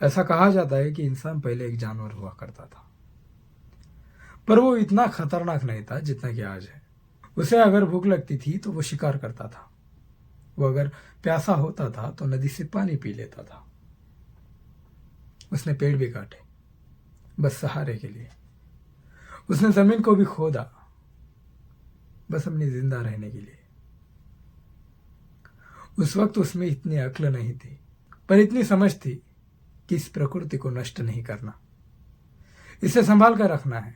ऐसा कहा जाता है कि इंसान पहले एक जानवर हुआ करता था, पर वो इतना खतरनाक नहीं था जितना कि आज है। उसे अगर भूख लगती थी तो वो शिकार करता था। वो अगर प्यासा होता था तो नदी से पानी पी लेता था। उसने पेड़ भी काटे, बस सहारे के लिए। उसने जमीन को भी खोदा, बस अपनी जिंदा रहने के लिए। उस वक्त उसमें इतनी अक्ल नहीं थी, पर इतनी समझ थी कि इस प्रकृति को नष्ट नहीं करना, इसे संभाल कर रखना है।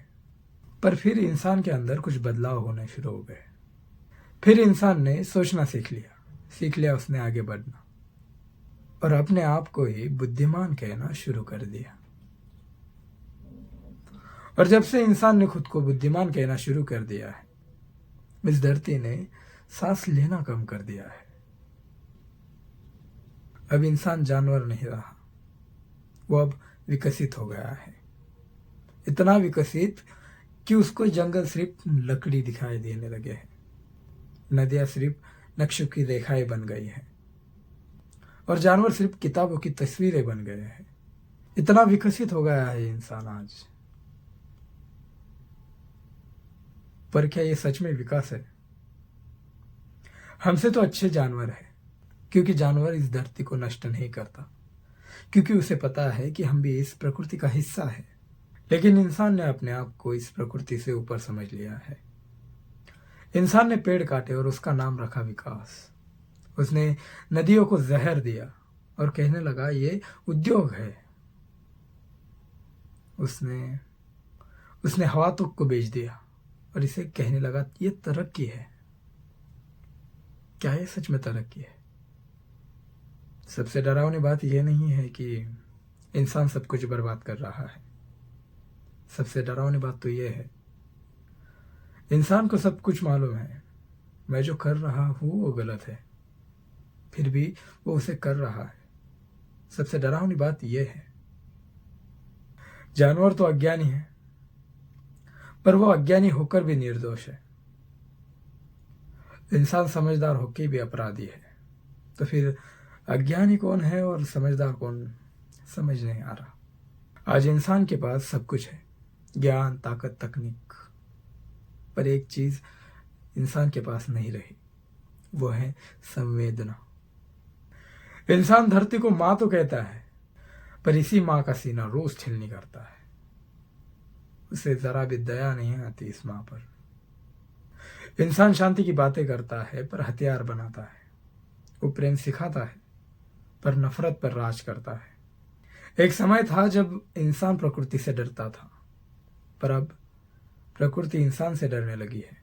पर फिर इंसान के अंदर कुछ बदलाव होने शुरू हो गए। फिर इंसान ने सोचना सीख लिया उसने आगे बढ़ना, और अपने आप को ही बुद्धिमान कहना शुरू कर दिया। और जब से इंसान ने खुद को बुद्धिमान कहना शुरू कर दिया है, इस धरती ने सांस लेना कम कर दिया है। अब इंसान जानवर नहीं रहा, वो अब विकसित हो गया है। इतना विकसित कि उसको जंगल सिर्फ लकड़ी दिखाई देने लगे हैं, नदियां सिर्फ नक्शों की रेखाएं बन गई हैं, और जानवर सिर्फ किताबों की तस्वीरें बन गए हैं। इतना विकसित हो गया है इंसान आज। पर क्या ये सच में विकास है? हमसे तो अच्छे जानवर है, क्योंकि जानवर इस धरती को नष्ट नहीं करता, क्योंकि उसे पता है कि हम भी इस प्रकृति का हिस्सा है। लेकिन इंसान ने अपने आप को इस प्रकृति से ऊपर समझ लिया है। इंसान ने पेड़ काटे और उसका नाम रखा विकास। उसने नदियों को जहर दिया और कहने लगा ये उद्योग है। उसने उसने हवा तक को बेच दिया और इसे कहने लगा ये तरक्की है। क्या ये सच में तरक्की है? सबसे डरावनी बात यह नहीं है कि इंसान सब कुछ बर्बाद कर रहा है। सबसे डरावनी बात तो यह है, इंसान को सब कुछ मालूम है, मैं जो कर रहा हूं वो गलत है, फिर भी वो उसे कर रहा है। सबसे डरावनी बात यह है, जानवर तो अज्ञानी है, पर वो अज्ञानी होकर भी निर्दोष है। इंसान समझदार होकर भी अपराधी है। तो फिर अज्ञानी कौन है और समझदार कौन, समझ नहीं आ रहा। आज इंसान के पास सब कुछ है, ज्ञान, ताकत, तकनीक, पर एक चीज इंसान के पास नहीं रही, वो है संवेदना। इंसान धरती को माँ तो कहता है, पर इसी माँ का सीना रोज छिलनी करता है। उसे जरा भी दया नहीं आती इस माँ पर। इंसान शांति की बातें करता है पर हथियार बनाता है। वो प्रेम सिखाता है पर नफरत पर राज करता है। एक समय था जब इंसान प्रकृति से डरता था, पर अब प्रकृति इंसान से डरने लगी है।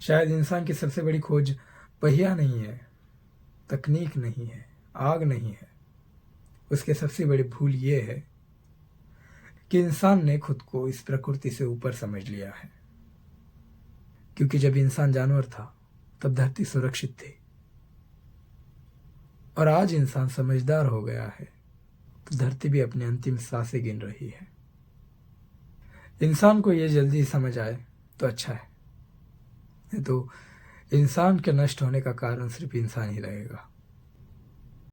शायद इंसान की सबसे बड़ी खोज पहिया नहीं है, तकनीक नहीं है, आग नहीं है। उसकी सबसे बड़ी भूल ये है कि इंसान ने खुद को इस प्रकृति से ऊपर समझ लिया है। क्योंकि जब इंसान जानवर था तब धरती सुरक्षित थी, और आज इंसान समझदार हो गया है तो धरती भी अपनी अंतिम सांसें गिन रही है। इंसान को ये जल्दी समझ आए तो अच्छा है, नहीं तो इंसान के नष्ट होने का कारण सिर्फ इंसान ही रहेगा।